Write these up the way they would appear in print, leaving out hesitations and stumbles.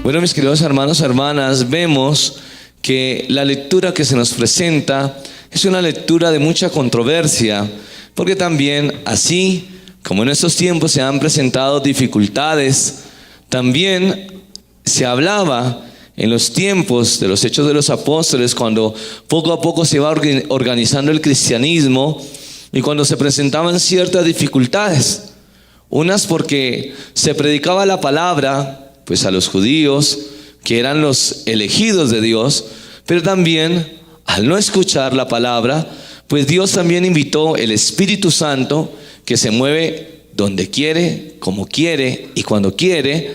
Bueno, mis queridos hermanos, hermanas, vemos que la lectura que se nos presenta es una lectura de mucha controversia, porque también así como en estos tiempos se han presentado dificultades, también se hablaba en los tiempos de los Hechos de los Apóstoles, cuando poco a poco se va organizando el cristianismo y cuando se presentaban ciertas dificultades. Unas porque se predicaba la palabra, pues a los judíos, que eran los elegidos de Dios, pero también al no escuchar la palabra, pues Dios también invitó el Espíritu Santo, que se mueve donde quiere, como quiere y cuando quiere,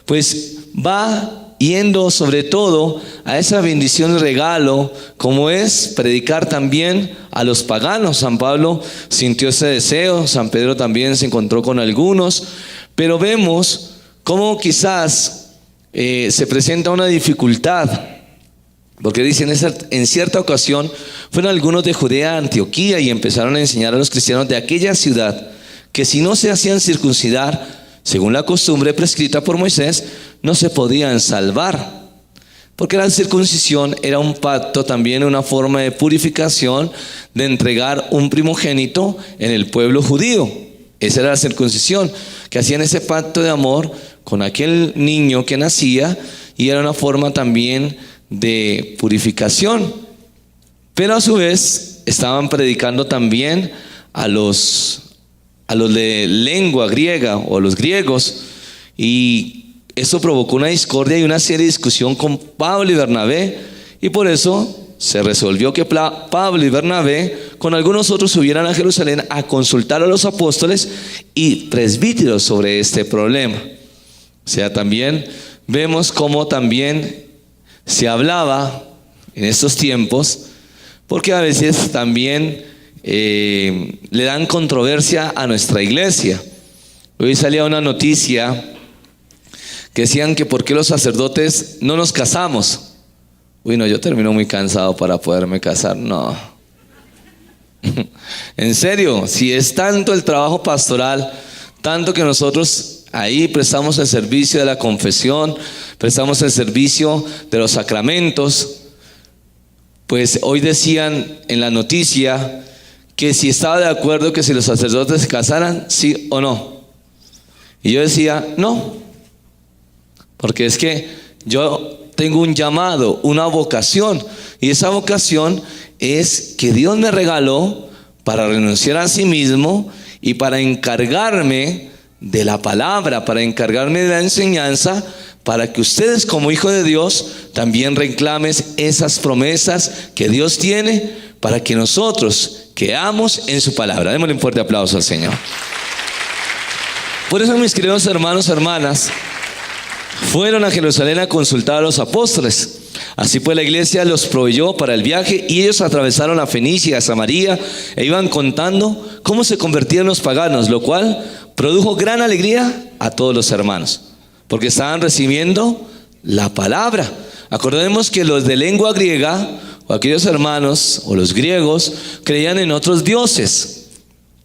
pues va yendo sobre todo a esa bendición y regalo, como es predicar también a los paganos. San Pablo sintió ese deseo, San Pedro también se encontró con algunos, pero vemos cómo quizás se presenta una dificultad, porque dicen, en cierta ocasión fueron algunos de Judea a Antioquía y empezaron a enseñar a los cristianos de aquella ciudad que si no se hacían circuncidar según la costumbre prescrita por Moisés, no se podían salvar, porque la circuncisión era un pacto, también una forma de purificación, de entregar un primogénito en el pueblo judío. Esa era la circuncisión, que hacían ese pacto de amor con aquel niño que nacía, y era una forma también de purificación. Pero a su vez estaban predicando también a los de lengua griega o los griegos, y esto provocó una discordia y una seria discusión con Pablo y Bernabé, y por eso se resolvió que Pablo y Bernabé con algunos otros subieran a Jerusalén a consultar a los apóstoles y presbíteros sobre este problema. O sea, también vemos cómo también se hablaba en estos tiempos, porque a veces también le dan controversia a nuestra iglesia. Hoy salía una noticia que decían que por qué los sacerdotes no nos casamos. Uy, no, yo termino muy cansado para poderme casar. No. En serio, si es tanto el trabajo pastoral, tanto que nosotros ahí prestamos el servicio de la confesión, prestamos el servicio de los sacramentos, pues hoy decían en la noticia que si estaba de acuerdo que si los sacerdotes se casaran, sí o no. Y yo decía, no, porque es que yo tengo un llamado, una vocación, y esa vocación es que Dios me regaló para renunciar a sí mismo y para encargarme de la palabra, para encargarme de la enseñanza, para que ustedes como hijos de Dios también reclamen esas promesas que Dios tiene para que nosotros creamos en su palabra. Démosle un fuerte aplauso al Señor. Por eso, mis queridos hermanos, hermanas, fueron a Jerusalén a consultar a los apóstoles. Así pues la iglesia los proveyó para el viaje, y ellos atravesaron a Fenicia, a Samaria, e iban contando cómo se convertían los paganos, lo cual produjo gran alegría a todos los hermanos, porque estaban recibiendo la palabra. Acordemos que los de lengua griega, o aquellos hermanos, o los griegos, creían en otros dioses.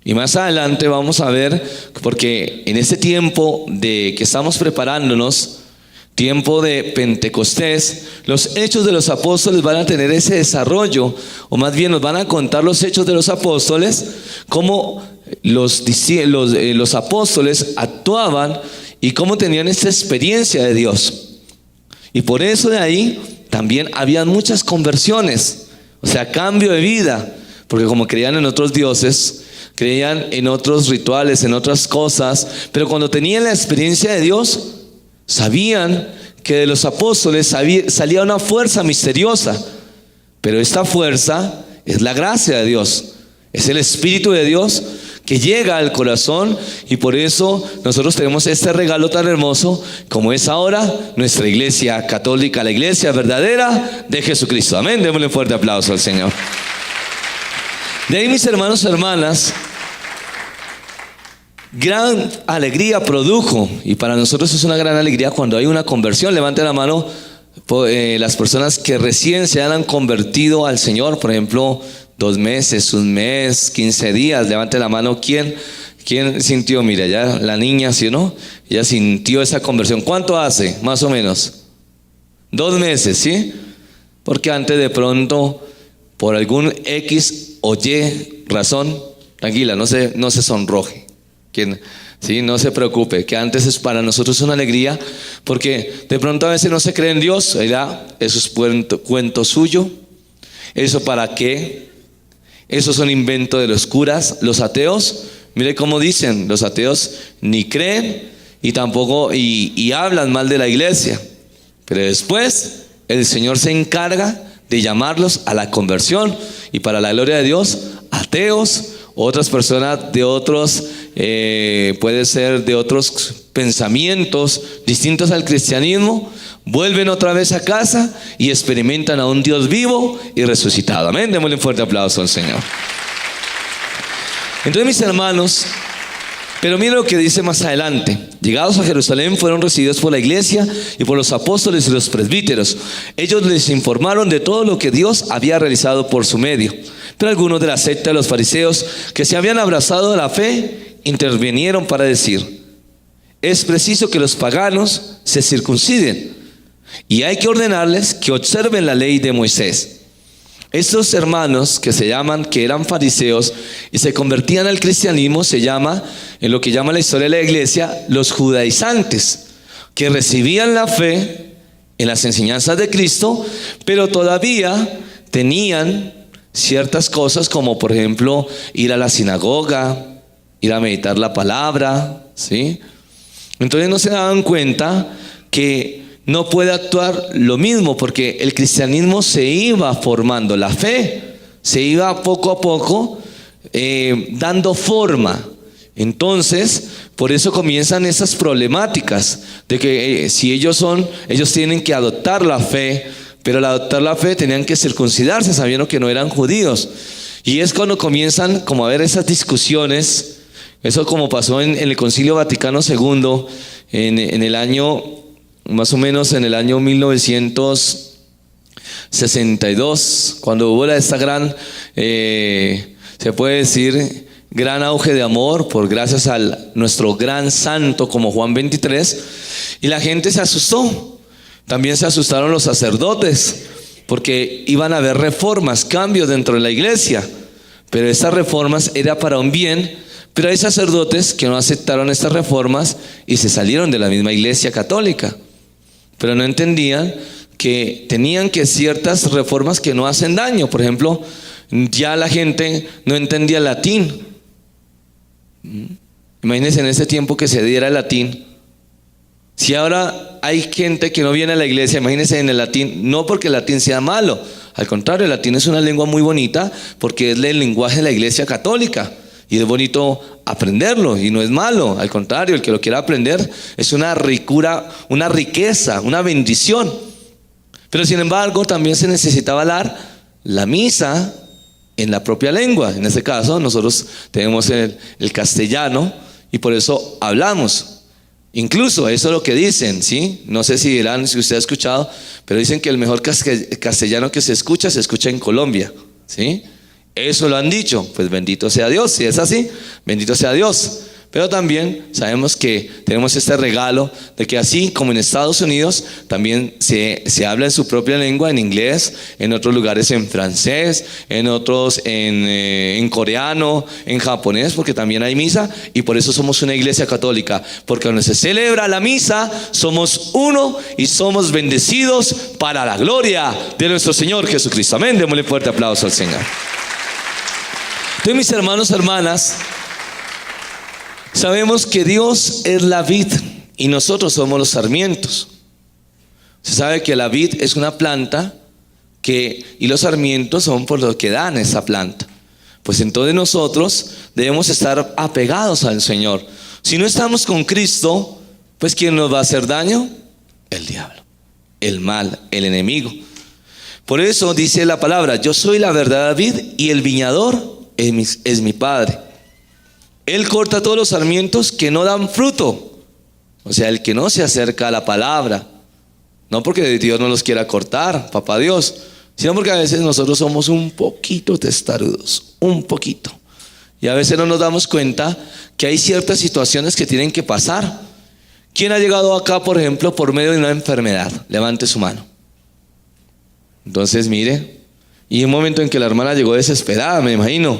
Y más adelante vamos a ver, porque en este tiempo de que estamos preparándonos, tiempo de Pentecostés, los hechos de los apóstoles van a tener ese desarrollo, o más bien nos van a contar los hechos de los apóstoles, cómo los apóstoles actuaban y cómo tenían esta experiencia de Dios. Y por eso de ahí también habían muchas conversiones, o sea, cambio de vida, porque como creían en otros dioses, creían en otros rituales, en otras cosas, pero cuando tenían la experiencia de Dios, sabían que de los apóstoles salía una fuerza misteriosa, pero esta fuerza es la gracia de Dios, es el Espíritu de Dios que llega al corazón, y por eso nosotros tenemos este regalo tan hermoso como es ahora nuestra iglesia católica, la iglesia verdadera de Jesucristo. Amén. Démosle un fuerte aplauso al Señor. De ahí, mis hermanos, hermanas, gran alegría produjo, y para nosotros es una gran alegría cuando hay una conversión. Levante la mano las personas que recién se han convertido al Señor, por ejemplo, 2 meses, 1 mes, 15 días. Levante la mano. ¿Quién sintió? Mira, ya la niña, ¿sí o no? Ella sintió esa conversión. ¿Cuánto hace? Más o menos. 2 meses, ¿sí? Porque antes de pronto, por algún X o Y razón, tranquila, no se sonroje. Sí, no se preocupe, que antes es para nosotros una alegría, porque de pronto a veces no se cree en Dios, ¿verdad? Eso es cuento suyo. ¿Eso para qué? Esos son inventos de los curas. Los ateos, mire cómo dicen, los ateos ni creen y tampoco y hablan mal de la iglesia. Pero después el Señor se encarga de llamarlos a la conversión, y para la gloria de Dios, ateos, otras personas de otros, puede ser de otros pensamientos distintos al cristianismo, vuelven otra vez a casa y experimentan a un Dios vivo y resucitado. Amén. Démosle un fuerte aplauso al Señor. Entonces, mis hermanos, pero mire lo que dice más adelante. Llegados a Jerusalén, fueron recibidos por la iglesia y por los apóstoles y los presbíteros. Ellos les informaron de todo lo que Dios había realizado por su medio. Pero algunos de la secta de los fariseos, que se habían abrazado a la fe, intervinieron para decir: es preciso que los paganos se circunciden, y hay que ordenarles que observen la ley de Moisés. Estos hermanos que eran fariseos y se convertían al cristianismo, se llama, en lo que llama la historia de la iglesia, los judaizantes, que recibían la fe en las enseñanzas de Cristo, pero todavía tenían ciertas cosas, como por ejemplo ir a la sinagoga, ir a meditar la palabra, ¿sí? Entonces no se daban cuenta que no puede actuar lo mismo, porque el cristianismo se iba formando, la fe se iba poco a poco dando forma. Entonces, por eso comienzan esas problemáticas de que si ellos tienen que adoptar la fe, pero al adoptar la fe tenían que circuncidarse sabiendo que no eran judíos. Y es cuando comienzan como a haber esas discusiones. Eso como pasó en el Concilio Vaticano II en el año, más o menos en el año 1962, cuando hubo esta gran, se puede decir, gran auge de amor gracias a nuestro gran santo como Juan 23, y la gente se asustó. También se asustaron los sacerdotes, porque iban a haber reformas, cambios dentro de la iglesia, pero estas reformas eran para un bien. Pero hay sacerdotes que no aceptaron estas reformas y se salieron de la misma iglesia católica, pero no entendían que tenían que ciertas reformas que no hacen daño. Por ejemplo, ya la gente no entendía el latín. Imagínense en ese tiempo que se diera el latín. Si ahora hay gente que no viene a la iglesia, imagínense en el latín, no porque el latín sea malo, al contrario, el latín es una lengua muy bonita porque es el lenguaje de la iglesia católica. Y es bonito aprenderlo y no es malo, al contrario, el que lo quiera aprender es una ricura, una riqueza, una bendición. Pero sin embargo también se necesitaba dar la misa en la propia lengua. En este caso nosotros tenemos el castellano y por eso hablamos. Incluso eso es lo que dicen, ¿sí? No sé si dirán, si usted ha escuchado, pero dicen que el mejor castellano que se escucha en Colombia, ¿sí? Eso lo han dicho, pues bendito sea Dios. Si es así, bendito sea Dios. Pero también sabemos que tenemos este regalo de que así como en Estados Unidos también se habla en su propia lengua, en inglés, en otros lugares en francés, en otros en coreano, en japonés, porque también hay misa. Y por eso somos una iglesia católica, porque cuando se celebra la misa somos uno y somos bendecidos para la gloria de nuestro Señor Jesucristo. Amén. Démosle fuerte aplauso al Señor. Entonces, mis hermanos, hermanas, sabemos que Dios es la vid y nosotros somos los sarmientos. Se sabe que la vid es una planta y los sarmientos son por lo que dan esa planta. Pues entonces nosotros debemos estar apegados al Señor. Si no estamos con Cristo, pues ¿quién nos va a hacer daño? El diablo, el mal, el enemigo. Por eso dice la palabra: yo soy la verdadera vid y el viñador es mi Padre. Él corta todos los sarmientos que no dan fruto, o sea, el que no se acerca a la palabra, no porque Dios no los quiera cortar, papá Dios, sino porque a veces nosotros somos un poquito testarudos, un poquito, y a veces no nos damos cuenta que hay ciertas situaciones que tienen que pasar. ¿Quién ha llegado acá, por ejemplo, por medio de una enfermedad? Levante su mano. Entonces, mire, y un momento en que la hermana llegó desesperada, me imagino.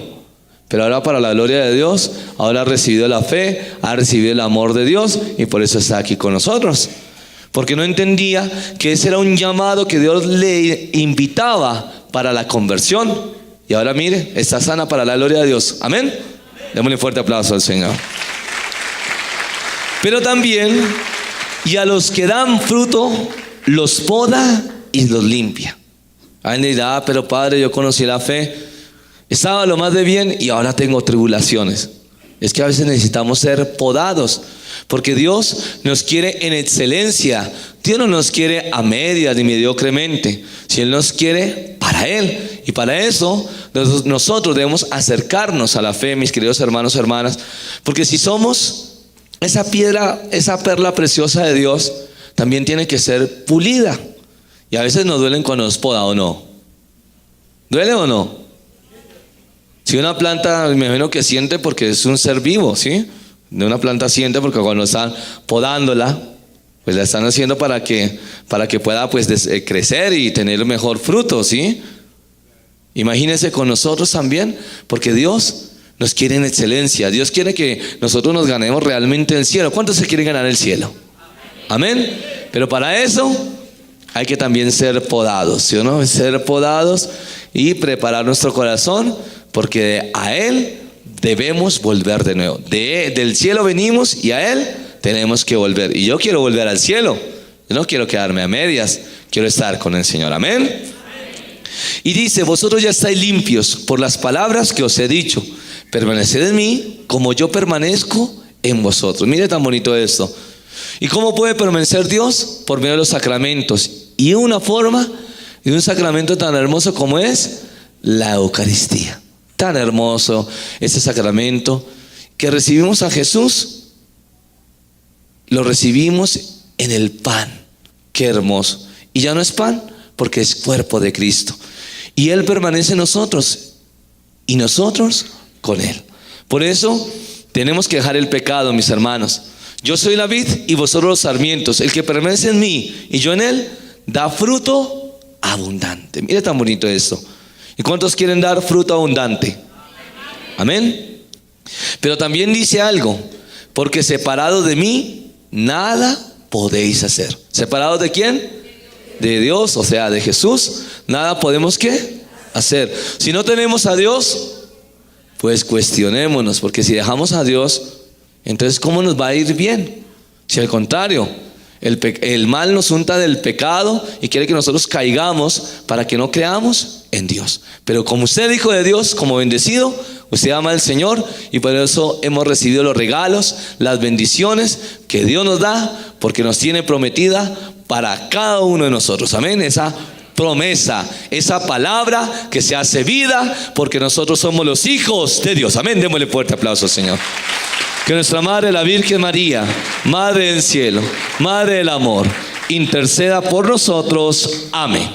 Pero ahora, para la gloria de Dios, ahora ha recibido la fe, ha recibido el amor de Dios, y por eso está aquí con nosotros. Porque no entendía que ese era un llamado que Dios le invitaba para la conversión. Y ahora mire, está sana para la gloria de Dios. Amén. Démosle un fuerte aplauso al Señor. Pero también, y a los que dan fruto, los poda y los limpia. Alguien dirá, pero padre, yo conocí la fe, estaba lo más de bien y ahora tengo tribulaciones. Es que a veces necesitamos ser podados, porque Dios nos quiere en excelencia. Dios no nos quiere a medias ni mediocremente. Si Él nos quiere para Él, y para eso nosotros debemos acercarnos a la fe, mis queridos hermanos y hermanas, porque si somos esa piedra, esa perla preciosa de Dios, también tiene que ser pulida. Y a veces nos duelen cuando nos poda, ¿o no? ¿Duele o no? Si una planta, me imagino que siente porque es un ser vivo, ¿sí? De una planta siente porque cuando están podándola, pues la están haciendo para que pueda pues crecer y tener mejor fruto, ¿sí? Imagínense con nosotros también, porque Dios nos quiere en excelencia. Dios quiere que nosotros nos ganemos realmente el cielo. ¿Cuántos se quieren ganar el cielo? Amén. Pero para eso hay que también ser podados, ¿sí o no? Ser podados y preparar nuestro corazón, porque a Él debemos volver de nuevo. Del cielo venimos y a Él tenemos que volver. Y yo quiero volver al cielo. Yo no quiero quedarme a medias. Quiero estar con el Señor. Amén. Y dice, vosotros ya estáis limpios por las palabras que os he dicho. Permaneced en mí como yo permanezco en vosotros. Mire tan bonito esto. ¿Y cómo puede permanecer Dios? Por medio de los sacramentos. Y una forma de un sacramento tan hermoso como es la Eucaristía. Tan hermoso este sacramento que recibimos a Jesús. Lo recibimos en el pan. Qué hermoso. Y ya no es pan, porque es cuerpo de Cristo. Y Él permanece en nosotros y nosotros con Él. Por eso tenemos que dejar el pecado, mis hermanos. Yo soy la vid y vosotros los sarmientos. El que permanece en mí y yo en Él, da fruto abundante. Mire tan bonito esto. ¿Y cuántos quieren dar fruto abundante? Amén. Pero también dice algo, porque separados de mí, nada podéis hacer. ¿Separados de quién? De Dios, o sea, de Jesús. Nada podemos ¿qué? Hacer. Si no tenemos a Dios, pues cuestionémonos, porque si dejamos a Dios, entonces ¿cómo nos va a ir bien? Si al contrario, el mal nos unta del pecado y quiere que nosotros caigamos para que no creamos en Dios. Pero como usted hijo de Dios, como bendecido, usted ama al Señor y por eso hemos recibido los regalos, las bendiciones que Dios nos da, porque nos tiene prometida para cada uno de nosotros. Amén. Esa promesa, esa palabra que se hace vida, porque nosotros somos los hijos de Dios. Amén. Démosle fuerte aplauso al Señor. Que nuestra Madre, la Virgen María, Madre del cielo, Madre del amor, interceda por nosotros. Amén.